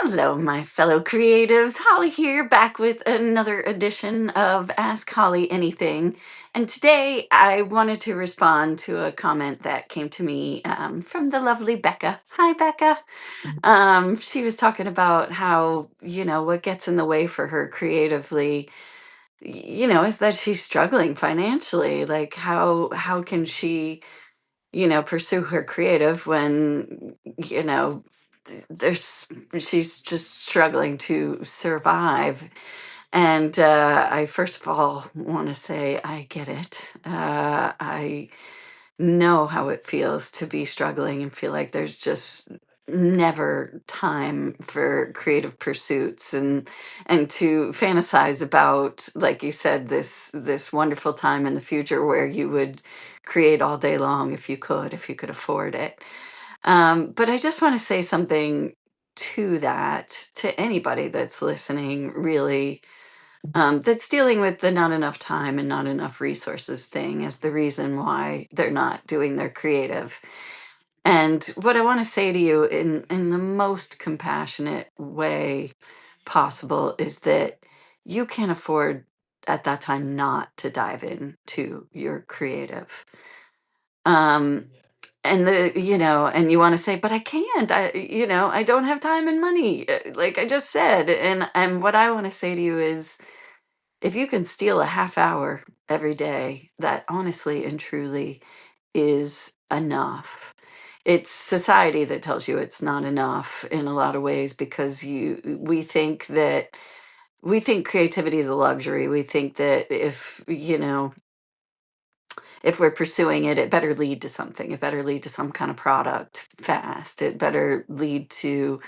Hello, my fellow creatives. Holly here, back with another edition of Ask Holly Anything. And today I wanted to respond to a comment that came to me from the lovely Becca. Hi, Becca. She was talking about how, what gets in the way for her creatively, is that she's struggling financially. Like, how can she pursue her creative when, there's she's just struggling to survive. And I first of all want to say I get it. I know how it feels to be struggling and feel like there's just never time for creative pursuits and to fantasize about, like you said, this wonderful time in the future where you would create all day long if you could afford it. But I just want to say something to that, to anybody that's listening, really, that's dealing with the not enough time and not enough resources thing as the reason why they're not doing their creative. And what I want to say to you in the most compassionate way possible is that you can't afford at that time not to dive into your creative. Um, and you want to say, but I can't. I don't have time and money, like I just said. And what I want to say to you is, if you can steal a half hour every day, that honestly and truly is enough. It's society that tells you it's not enough in a lot of ways because we think creativity is a luxury. We think that if we're pursuing it, it better lead to something. It better lead to some kind of product fast. It better lead to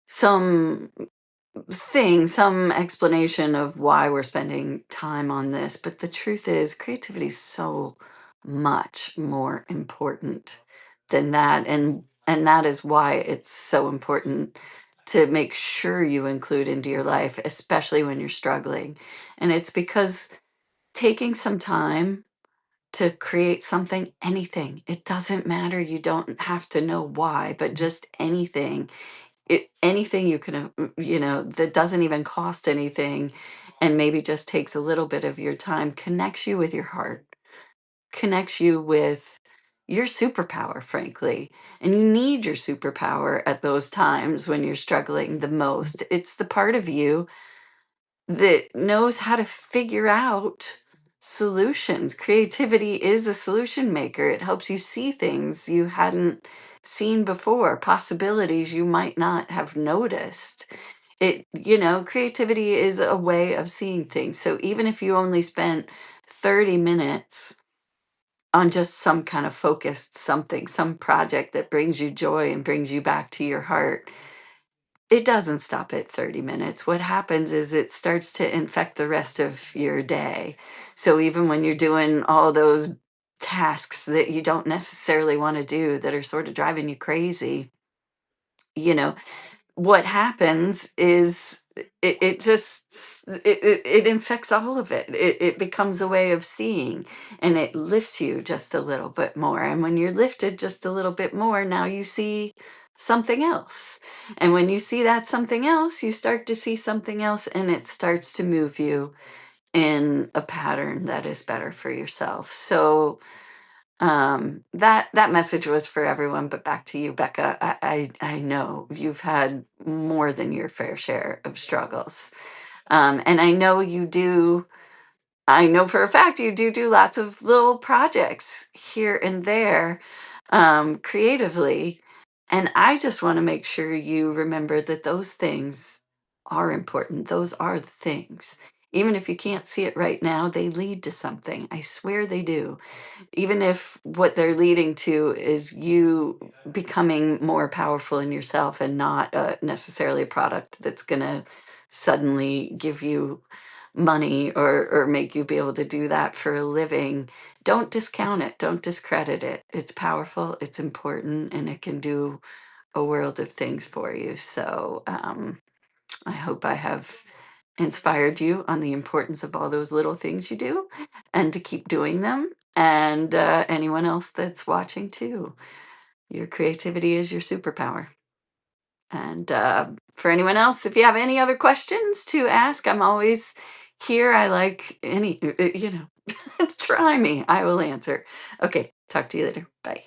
some some explanation of why we're spending time on this. But the truth is, creativity is so much more important than that. And that is why it's so important to make sure you include into your life, especially when you're struggling. And it's because taking some time to create something, anything. It doesn't matter. You don't have to know why, but just anything. Anything you can, that doesn't even cost anything and maybe just takes a little bit of your time, connects you with your heart, connects you with your superpower, frankly. And you need your superpower at those times when you're struggling the most. It's the part of you that knows how to figure out solutions. Creativity is a solution maker. It helps you see things you hadn't seen before, possibilities you might not have noticed. Creativity is a way of seeing things. So even if you only spent 30 minutes on just some kind of focused something, some project that brings you joy and brings you back to your heart, it doesn't stop at 30 minutes. What happens is it starts to infect the rest of your day. So even when you're doing all those tasks that you don't necessarily want to do that are sort of driving you crazy, you know, what happens is it infects all of it. It becomes a way of seeing, and it lifts you just a little bit more. And when you're lifted just a little bit more, now you see something else. And when you see that something else, you start to see something else, and it starts to move you in a pattern that is better for yourself. So that message was for everyone, but back to you, Becca. I know you've had more than your fair share of struggles. And I know you do. I know for a fact you do lots of little projects here and there, creatively. And I just want to make sure you remember that those things are important. Those are the things. Even if you can't see it right now, they lead to something. I swear they do. Even if what they're leading to is you becoming more powerful in yourself and not necessarily a product that's going to suddenly give you money or make you be able to do that for a living. Don't discount it, don't discredit it. It's powerful, it's important, and it can do a world of things for you. So I hope I have inspired you on the importance of all those little things you do and to keep doing them. And anyone else that's watching too, your creativity is your superpower. And for anyone else, if you have any other questions to ask, I'm always here. I like any, try me. I will answer. Okay. Talk to you later. Bye.